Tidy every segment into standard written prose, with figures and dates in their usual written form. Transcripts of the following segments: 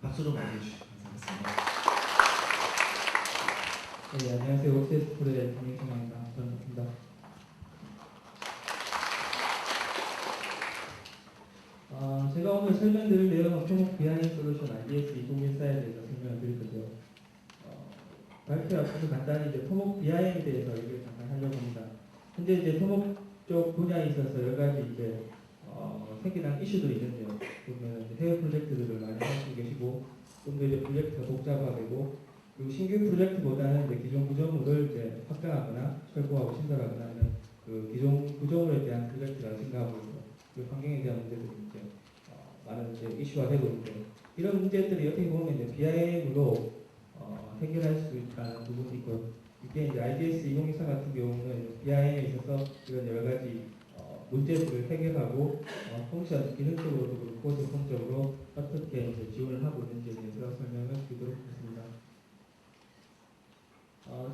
박수로 맞이해 주시면 감사하겠습니다. 네, 안녕하세요. OCS 프로의 김민성입니다. 반갑습니다. 제가 오늘 설명드릴 내용은 토목 비하인드 솔루션 IDS 2014에 대해서 설명을 드릴 건데요. 발표 앞서서 간단히 이제 토목 비하인드에 대해서 얘기를 잠깐 하려고 합니다. 현재 이제 토목 쪽 분야에 있어서 여러 가지 이제 생겨난 이슈들이 있는데요. 보면 해외 프로젝트들을 많이 하시고 계시고, 좀 더 이제 프로젝트가 복잡화되고, 그리고 신규 프로젝트보다는 이제 기존 구조물을 이제 확장하거나 철거하고 신설하거나 하는 그 기존 구조물에 대한 프로젝트가 증가하고 있고, 그 환경에 대한 문제들이 이제 많은 이제 이슈화되고 있는데, 이런 문제들이 어떻게 보면 이제 BIM으로 해결할 수 있다는 부분이 있고, 이게 이제 IDS 2024 같은 경우는 BIM에 있어서 이런 여러 가지 문제들을 해결하고 펑션 기능적으로도 그렇고 제품적으로 어떻게 이제 지원을 하고 있는지에 대해서 설명을 드리도록 하겠습니다.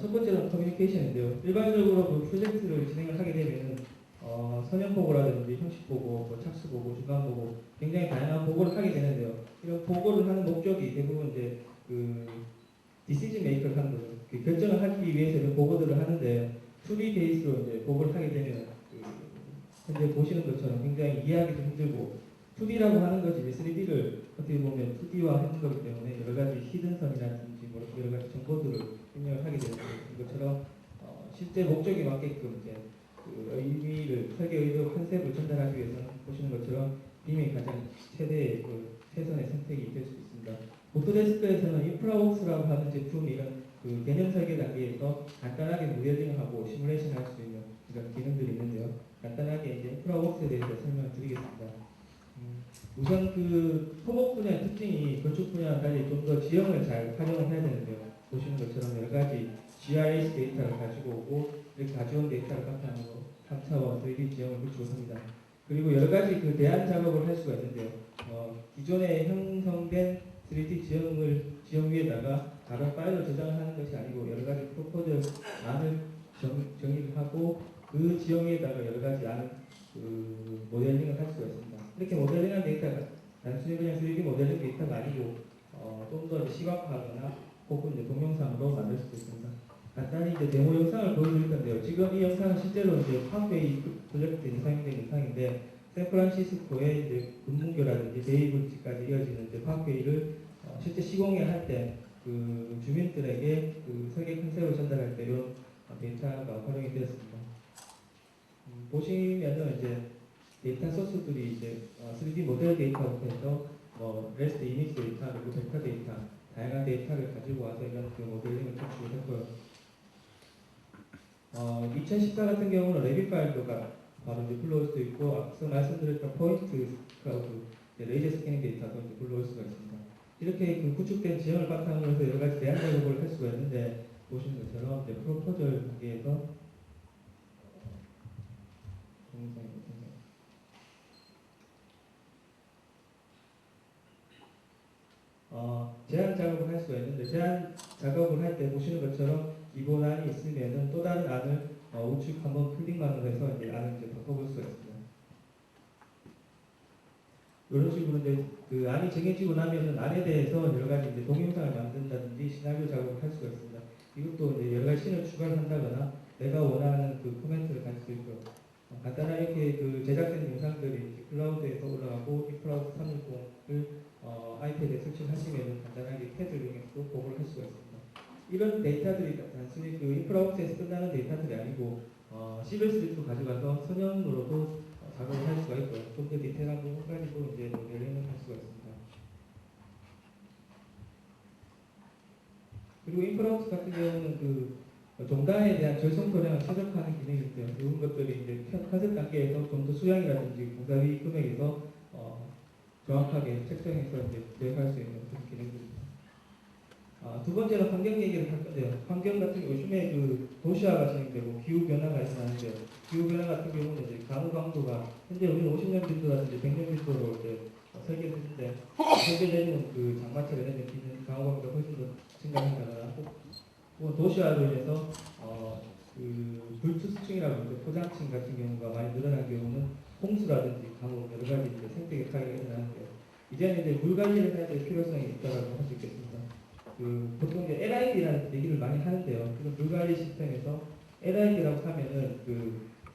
첫 번째는 커뮤니케이션인데요. 일반적으로 그 프로젝트를 진행을 하게 되면 서면 보고라든지 형식 보고, 뭐 착수 보고, 중간 보고 굉장히 다양한 보고를 하게 되는데요. 이런 보고를 하는 목적이 대부분 이제 그 디시전 메이커를 하는 거죠. 그 결정을 하기 위해서 이런 보고들을 하는데 2D 베이스로 이제 보고를 하게 되면 현재 보시는 것처럼 굉장히 이해하기도 힘들고 2D라고 하는 것이 3D를 어떻게 보면 2D화 하는 거기 때문에 여러 가지 히든섬이라든지 뭐 여러 가지 정보들을 입력을 하게 되는 것처럼 실제 목적에 맞게끔 이제 그 의미를 설계 의도 컨셉을 전달하기 위해서는 보시는 것처럼 빔이 가장 최대의 그 최선의 선택이 될 수 있습니다. 오토데스크에서는 인프라웍스라고 하는 제품이 이런 그 개념 설계 단계에서 간단하게 모델링하고 시뮬레이션 할 수 있는 이런 기능들이 있는데요. 간단하게 이제 인프라웍스에 대해서 설명을 드리겠습니다. 우선 그 토목 분야의 특징이 건축 분야와 달리 좀 더 지형을 잘 활용을 해야 되는데요. 보시는 것처럼 여러 가지 GIS 데이터를 가지고 오고 이렇게 가져온 데이터를 바탕으로 3차원 3D 지형을 구축을 합니다. 그리고 여러 가지 그 대안 작업을 할 수가 있는데요. 기존에 형성된 3D 지형 위에다가 다른 파일을 저장을 하는 것이 아니고 여러 가지 프로포절 안을 정의를 하고 그 지형 위에다가 여러 가지 안 그 모델링을 할 수가 있습니다. 이렇게 모델링한 데이터가 단순히 그냥 3D 모델링 데이터가 아니고 좀 더 시각화하거나 혹은 이제 동영상으로 만들 수도 있습니다. 간단히 이제 데모 영상을 보여드릴 건데요. 지금 이 영상은 실제로 이제 파크웨이 프로젝트에 사용된 영상인데 샌프란시스코의 이제 금문교라든지 베이브리지까지 이어지는 이제 파크웨이를 실제 시공을 할 때 그 주민들에게 그 설계 컨셉을 전달할 때 이런 데이터가 활용이 되었습니다. 보시면은 이제 데이터 소스들이 이제 3D 모델 데이터부터 해서 REST 이미지 데이터 그리고 벡터 데이터 다양한 데이터를 가지고 와서 이런 그 모델링을 구축을 했고요. 2014 같은 경우는 레빗 파일로가 바로 이제 불러올 수도 있고 앞서 말씀드렸던 포인트 클라우드 레이저 스캐닝 데이터도 이제 불러올 수가 있습니다. 이렇게 그 구축된 지형을 바탕으로 해서 여러 가지 대안 작업을 할 수가 있는데 보시는 것처럼 이제 프로포절 단계에서 제한 작업을 할 수가 있는데 제한 작업을 할 때 보시는 것처럼 기본 안이 있으면은 또 다른 안을 우측 한번 클릭만으로 해서 이제 안을 이제 바꿔볼 수가 있습니다. 이런 식으로 이제 그 안이 정해지고 나면은 안에 대해서 여러 가지 이제 동영상을 만든다든지 시나리오 작업을 할 수가 있습니다. 이것도 이제 여러 가지 씬을 추가를 한다거나 내가 원하는 그 코멘트를 갈 수도 있고요. 간단하게 이렇게 그 제작된 영상들이 클라우드에서 올라가고 인프라웍스 360을 아이패드에 설치하시면 간단하게 패드를 이용해서 보고를 할 수가 있습니다. 이런 데이터들이 단순히 그 인프라웍스에서 끝나는 데이터들이 아니고 시벨3로 가져가서 선형으로도 작업을 할 수가 있고요. 좀 더 디테일한 부분까지도 이제 모델링을 할 수가 있습니다. 그리고 인프라웍스 같은 경우는 그 종단에 대한 절성 도량을 최적화하는 기능이 있고요. 이런 것들이 이제 컨셉 단계에서 좀 더 수량이라든지 공사비 금액에서 정확하게 책정해서 이제 계획할 수 있는 그런 기능들입니다. 두 번째는 환경 얘기를 할 건데요. 환경 같은 경우 요즘에 그 도시화가 진행되고 기후 변화가 일어나는데 기후 변화 같은 경우는 이제 강우 강도가 현재 우리는 50년 빈도라든지 100년 빈도로 이제 설계했는데 설계되는 그 장마철에 내는 비는 강우 강도가 훨씬 더 증가한다거나 혹은 도시화로 인해서 그 불투수층이라고 하는 포장층 같은 경우가 많이 늘어난 경우는 홍수라든지 강우 여러 가지 이제 생태계 파괴가 일어나는데요. 이제는 이제 물 관리를 해야 될 필요성이 있다고 할 수 있겠습니다. 보통 이제 LID라는 얘기를 많이 하는데요. 물 관리 시스템에서 LID라고 하면은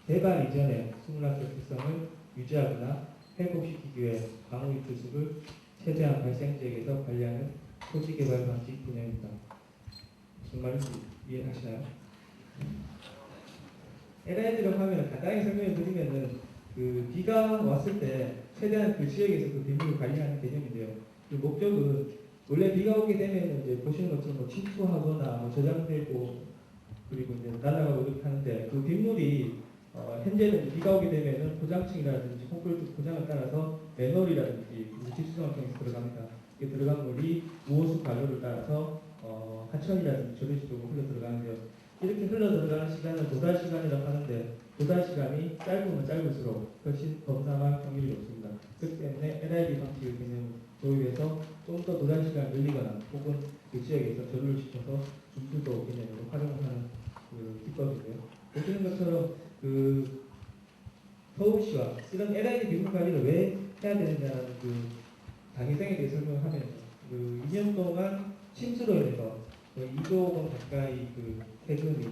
배관 이전에 수문학적 특성을 유지하거나 회복시키기 위해 방호유 주습을 최대한 발생 지역에서 관리하는 토지 개발 방식 분야입니다. 무슨 말인지 이해하시나요? LID라고 하면 간단하게 설명을 드리면은 비가 왔을 때 최대한 그 지역에서 그 빗물을 관리하는 개념인데요. 목적은 원래 비가 오게 되면 이제 보시는 것처럼 뭐 침투하거나 뭐 저장되고 그리고 이제 날아가고 이렇게 하는데 그 빗물이 현재는 비가 오게 되면은 포장층이라든지 콘크리트 포장을 따라서 맨홀이라든지 집수성을 통해서 들어갑니다. 이게 들어간 물이 우호수 관로를 따라서 하천이라든지 조리수 쪽으로 흘러 들어가는데요. 이렇게 흘러 들어가는 시간을 도달 시간이라고 하는데 도달 시간이 짧으면 짧을수록 훨씬 범람할 확률이 높습니다. 그렇기 때문에 LID 방식의 개념을 도입해서 좀 더 도달 시간을 늘리거나 혹은 그 지역에서 전류를 시켜서 중수도 개념으로 활용하는 기법인데요. 보시는 것처럼 서울시와 이런 LID 비물 관리를 왜 해야 되느냐는 당위성에 대해 설명을 하면서 2년 동안 침수로 인해서 2조 원 가까이 세금이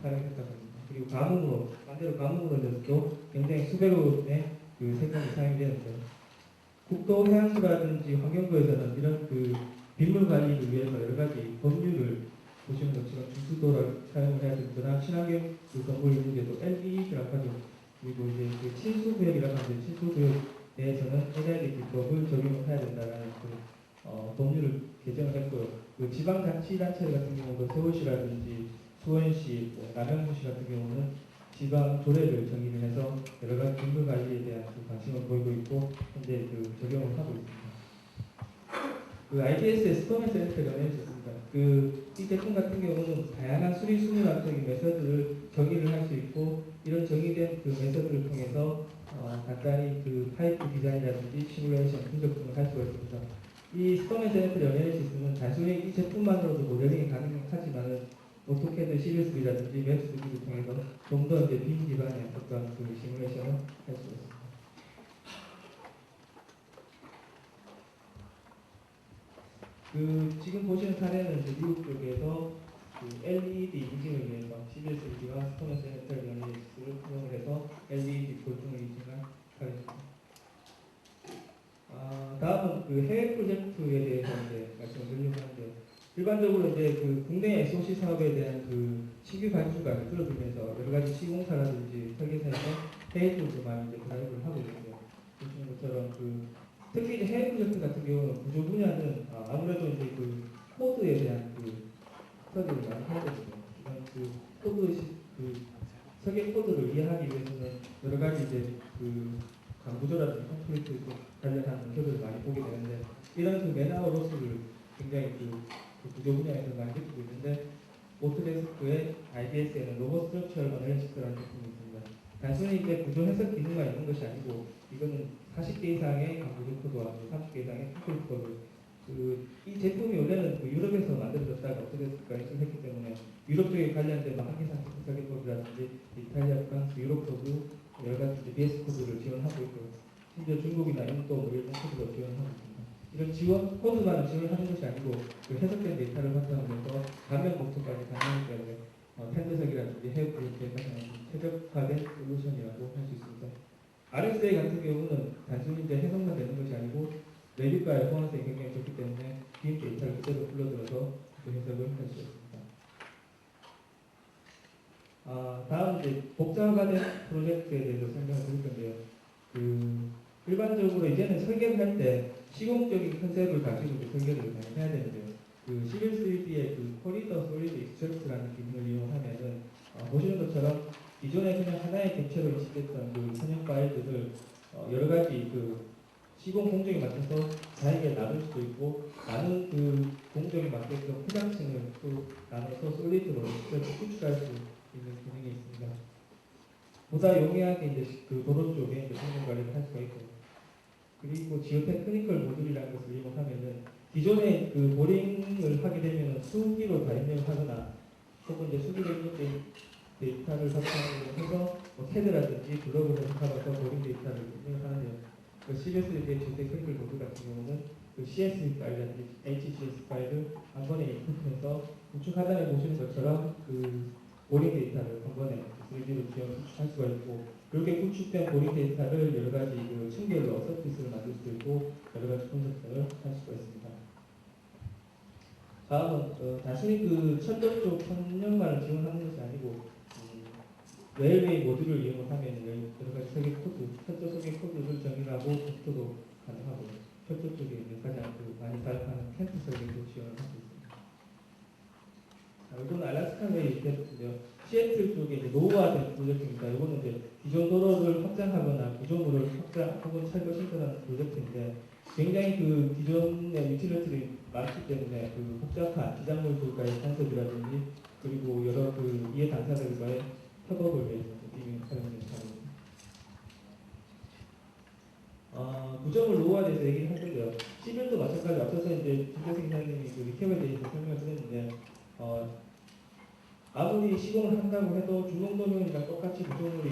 발생했다고 합니다. 그리고 가뭄으로 반대로 가뭄으로 인해서도 굉장히 수백억 원의 세금이 사용이 되는데 국토해양부라든지 환경부에서는 이런 빗물 관리를 위해서 여러 가지 법률을 보시는 것처럼 중수도를 사용을 해야 되거나 친환경 건물 이용에도 LE라고 하죠. 그리고 이제 친수구역이라고 하는데 친수구역 내에서는 LID 기법을 적용을 해야 된다는 법률을 개정을 했고요. 지방자치단체 같은 경우도 서울시라든지 수원시, 남양주시 같은 경우는 지방 조례를 정의를 해서 여러 가지 빗물 관리에 대한 관심을 보이고 있고 현재 적용을 하고 있습니다. IBS의 스토머 센터를 연행했습니다. 이 제품 같은 경우는 다양한 수리 수문학적인 메서드를 정의를 할 수 있고 이런 정의된 메서드를 통해서 간단히 파이프 디자인이라든지 시뮬레이션 분석 등을 할 수가 있습니다. 이 스토머 센터 연행시스는 단순히 이 제품만으로도 모델링이 가능하지만은 오토캐드 시리즈라든지 웹3D를 통해서 좀 더 이제 빈 기반의 어떤 시뮬레이션을 할 수가 있습니다. 지금 보시는 사례는 미국 쪽에서 LED 인증을 위해서 CBS3D와 스토너 센터 연리스를 활용을 해서 LED 골동을 인증한 사례입니다. 다음은 해외 프로젝트에 대해서 이제 말씀을 드리려고 하는데요. 일반적으로 이제 국내 SOC 사업에 대한 신규 발주가 줄어들면서 여러 가지 시공사라든지 설계사에서 해외 쪽으로 많이 이제 드라이브를 하고 있는데요. 보시는 것처럼 특히 이제 해외 프로젝트 같은 경우는 구조 분야는 아무래도 이제 코드에 대한 스터디를 많이 해야 되거든요. 이런 설계 코드를 이해하기 위해서는 여러 가지 이제 강구조라든지 콘크리트 관련한 문제들을 많이 보게 되는데 이런 맨아웃 로스를 굉장히 구조 분야에서 많이 느끼고 있는데 오토데스크의 IBS에는 로봇 스트럭처럴 어널리시스라는 제품이 있습니다. 단순히 이제 구조 해석 기능만 있는 것이 아니고 이거는 40개 이상의 강구조 코드와 30개 이상의 콘크리트 코드 이 제품이 원래는 유럽에서 만들어졌다가 오토데스크가 인수했기 때문에 유럽 쪽에 관련된 한계상 설계법이라든지 이탈리아, 프랑스, 유럽 코드 여러 가지 BS 코드를 지원하고 있고 심지어 중국이나 인도 일본 코드도 지원하고 있습니다. 이런 지원 코드만 지원하는 것이 아니고 해석된 데이터를 바탕으로 해서 반면 목표까지 가능하기 때문에 팬더석이라든지 해외 프로젝트에 가장 최적화된 솔루션이라고 할 수 있습니다. RSA 같은 경우는 단순히 이제 해석만 되는 것이 아니고 레빗과의 호환성이 굉장히 좋기 때문에 긴 데이터를 그대로 불러들여서 해석을 할 수 있습니다. 다음 이제 복잡화된 프로젝트에 대해서 설명을 드릴 건데요. 일반적으로 이제는 설계를 할 때 시공적인 컨셉을 가지고 설계를 많이 해야 되는데요. 시빌 3D의 코리더 솔리드 익스트랙트라는 기능을 이용하면은 보시는 것처럼 기존에 그냥 하나의 객체로 인식했던 선형 파일들을 여러 가지 시공 공정에 맞춰서 다르게 나눌 수도 있고 나눈 공정에 맞게끔 포장층을 또 나눠서 솔리드로 구출할 수 있는 기능이 있습니다. 보다 용이하게 이제 도로 쪽에 성능 관리를 할 수가 있고 그리고 지오테크니컬 모듈이라는 것을 이용하면은 기존에 보링을 하게 되면 수기로 다 입력을 하거나 혹은 이제 수기로 입력된 데이터를 바탕으로 해서 캐드라든지 블로그를 잡아서 보링 데이터를 입력을 하는데요. CBS의 지오테크니컬 모듈 같은 경우는 CSV 파일이라든지 HCS 파일을 한 번에 인풋해서 우측 하단에 보시는 것처럼 그 보링 데이터를 한 번에 3D로 구축할 수가 있고, 그렇게 구축된 보링 데이터를 여러 가지 그 층별로 서피스를 만들 수도 있고 여러 가지 분석들을 할 수가 있습니다. 다음은 단순히 그 철도 쪽 선역만을 지원하는 것이 아니고 레일웨이 모듈을 이용을 하면 여러 가지 설계 코드, 철도 설계 코드를 정의하고 검토도 가능하고, 철도 쪽에 있는 가장 많이 사용하는 캠프 설계도 지원을 하고 있습니다. 이건 알래스카 웨이 때문에요. 시애틀 쪽에 이제 노후화된 프로젝트입니다. 이거는 이제 기존 도로를 확장하거나 구조물을 확장 혹은 철거 신설하는 프로젝트인데, 굉장히 그 기존의 유틸리티들이 많기 때문에 그 복잡한 지작물들과의 간섭이라든지 그리고 여러 그 이해 당사자들과의 협업을 위해서 이미 활용되는 사례입니다. 구조물 노후화에 대해서 얘기를 할 건데요. 11도 마찬가지 앞서서 이제 김대생 기사님이 그 리캡에 대해서 설명을 드렸는데, 아무리 시공을 한다고 해도 중공도면이랑 똑같이 구조물이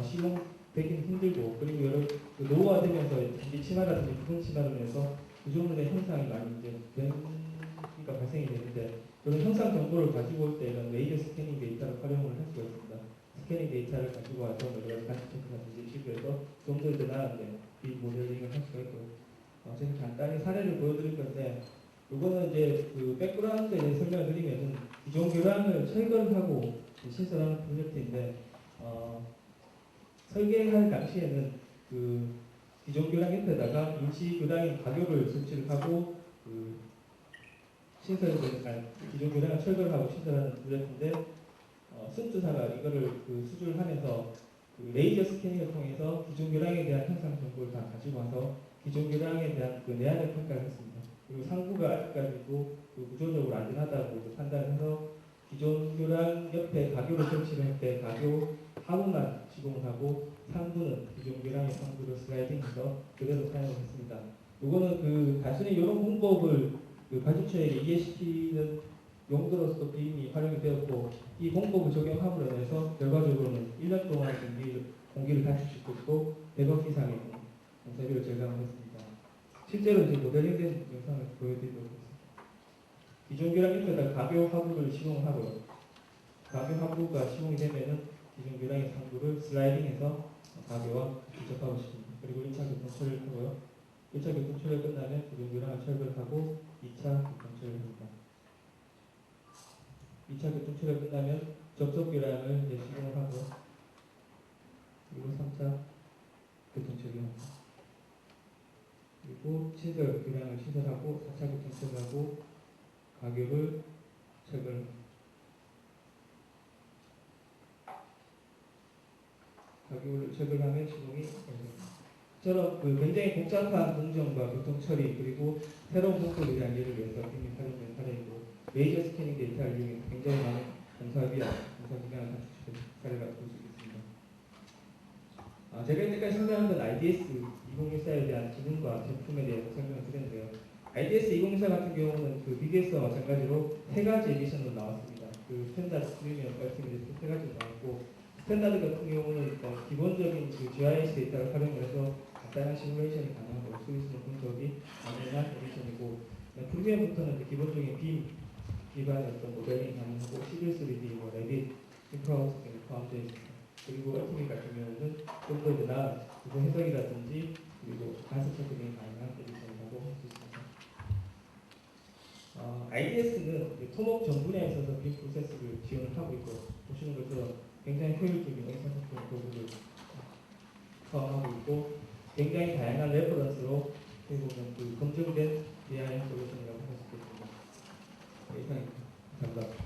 시공되기는 힘들고, 그리고 여러 그 노후화되면서 장기 침하라든지 부분 침하로 인해서 구조물의 형상이 많이 이제 변이가 발생이 되는데, 그런 형상 정보를 가지고 올 때 이런 레이저 스캐닝 데이터를 활용을 할 수가 있습니다. 스캐닝 데이터를 가지고 와서 여러 가지 관측 체크라든지 시도해서 좀 더 나은데 이 모델링을 할 수가 있고, 제가 간단히 사례를 보여드릴 건데, 이거는 이제 그 백그라운드에 대해 설명을 드리면은 기존 교량을 철거하고 신설하는 프로젝트인데, 설계할 당시에는 그 기존 교량 옆에다가 임시 교량인 가교를 설치를 하고 그 기존 교량을 철거를 하고 신설하는 프로젝트인데, 순투사가 이거를 그 수주를 하면서 그 레이저 스캐닝을 통해서 기존 교량에 대한 형상 정보를 다 가지고 와서 기존 교량에 대한 그 내한을 평가를 했습니다. 그리고 상부가 아직까지도 그 구조적으로 안전하다고 판단해서 기존 교량 옆에 가교를 설치를 할 때 가교 하부만 시공을 하고 상부는 기존 교량의 상부를 슬라이딩해서 그대로 사용을 했습니다. 이거는 그 단순히 이런 공법을 그 발주처에게 이해시키는 용도로서 이미 활용이 되었고, 이 공법을 적용함으로 인해서 결과적으로는 1년 동안 공기를 단축시키고 있고 100억 이상의 공사비를 절감을 했습니다. 실제로 이제 모델링된 영상을 보여드리도록 하겠습니다. 기존 교량 옆에다 가교 하부를 시공을 하고요. 가교 하부가 시공이 되면은 기존 교량의 상부를 슬라이딩해서 가교와 접합을 시킵니다. 그리고 1차 교통처리를 하고요. 1차 교통처리가 끝나면 기존 교량을 철거하고 2차 교통처리를 합니다. 2차 교통처리가 끝나면 접속 교량을 이제 시공을 하고, 그리고 3차 교통처리합니다. 그리고 신설 교량을 신설하고 4차 교통처리하고 가교를 철거합니다. 가교를 철거하면 시공이 완료됩니다. 저런 그 굉장히 복잡한 공정과 교통처리 그리고 새로운 공법에 대한 이해를 위해서 이미 활용된 사례이고, 레이저 스캐닝 데이터를 이용해서 굉장히 많은 공사비와 공사기간을 단축시킨 사례가 볼 수 있습니다. 제가 이때까지 설명한 건 IDS 2014에 대한 기능과 제품에 대해서 설명을 드렸는데요. IDS 2014 같은 경우는 그 BDS와 마찬가지로 세 가지 에디션으로 나왔습니다. 그 스탠다드, 프리미엄, 얼티밋 세 가지로 나왔고, 스탠다드 같은 경우는 기본적인 그 GIS 데이터를 활용해서 간단한 시뮬레이션이 가능하고 스위스는 분석이 가능한 에디션이고, 프리미엄부터는 기본적인 빔 기반의 어떤 모델링이 가능하고 11.3D, 레빗, 인프라워스 등이 포함되어 있습니다. 그리고 얼티밋 같은 경우는 좀 더 나은 구조 해석이라든지 그리고 간섭 체크 등이 가능한 에디션이라고 할 수 있습니다. IDS는 토목 전 분야에 있어서 빔 프로세스를 지원을 하고 있고, 보시는 것처럼 굉장히 효율적인 의사소통 도구를 포함하고 있고, 굉장히 다양한 레퍼런스로 해보면 그 검증된 AI 솔루션이라고 할 수 있겠습니다. 이상입니다. 감사합니다.